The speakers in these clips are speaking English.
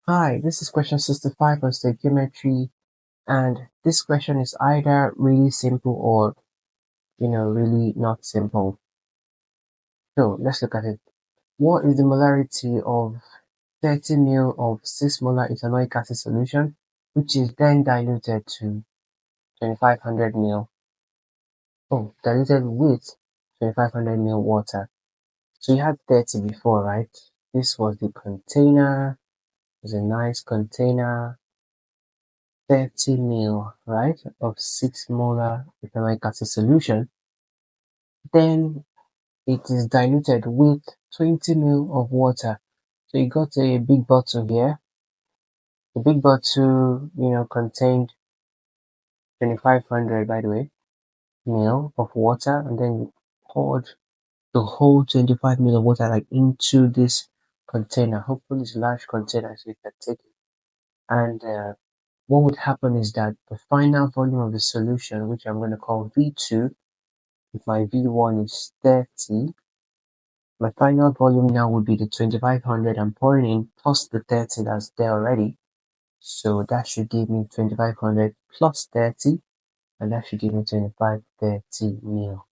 Hi, this is question 65 on stoichiometry, and this question is either really simple or, really not simple. So let's look at it. What is the molarity of 30 ml of 6 molar ethanoic acid solution, which is then diluted to 2500 ml? Oh, diluted with 2500 ml water. So you had 30 before, right? This was the container. It was a nice container. 30 ml, right, of 6 molar ethanoic acid solution, then it is diluted with 20 ml of water. So you got a big bottle here. The big bottle, contained 2500, by the way, ml of water, and then you poured the whole 25 ml of water like into this container. Hopefully, it's a large container so you can take it. And what would happen is that the final volume of the solution, which I'm going to call V2, if my V1 is 30, my final volume now would be the 2500 I'm pouring in plus the 30 that's there already. So that should give me 2500 plus 30, and that should give me 2530 ml.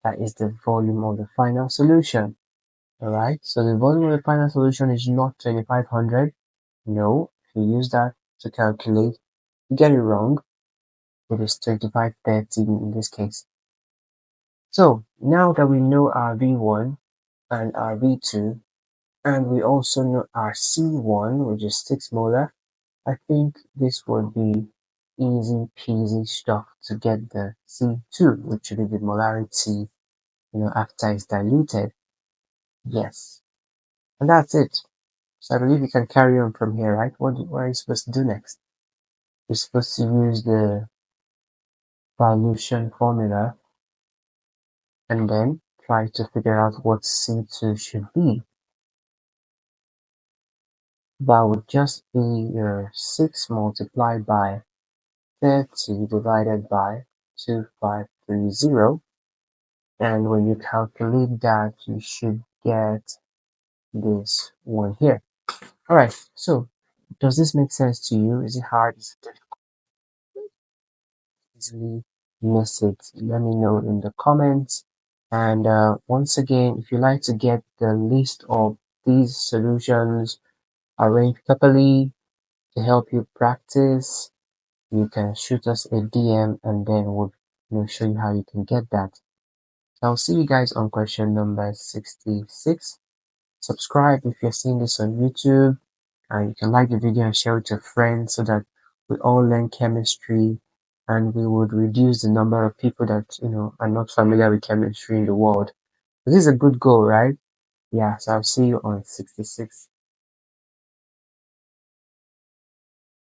That is the volume of the final solution. Alright, so the volume of the final solution is not 2500. No, if you use that to calculate, you get it wrong. It is 2530 in this case. So now that we know our V1 and our V2, and we also know our C1, which is 6 molar, I think this would be easy peasy stuff to get the C2, which would be the molarity, after it's diluted. Yes. And that's it. So I believe you can carry on from here, right? What are you supposed to do next? You're supposed to use the dilution formula and then try to figure out what C2 should be. That would just be your 6 multiplied by 30 divided by 2530, and when you calculate that you should get this one here. Alright, so does this make sense to you? Is it hard? Is it difficult? Easily miss it? Let me know in the comments. And once again, if you like to get the list of these solutions arranged properly to help you practice, you can shoot us a DM and then we'll show you how you can get that. So I'll see you guys on question number 66. Subscribe if you're seeing this on YouTube, and you can like the video and share it to friends so that we all learn chemistry and we would reduce the number of people that are not familiar with chemistry in the world. This is a good goal, right? Yeah, so I'll see you on 66.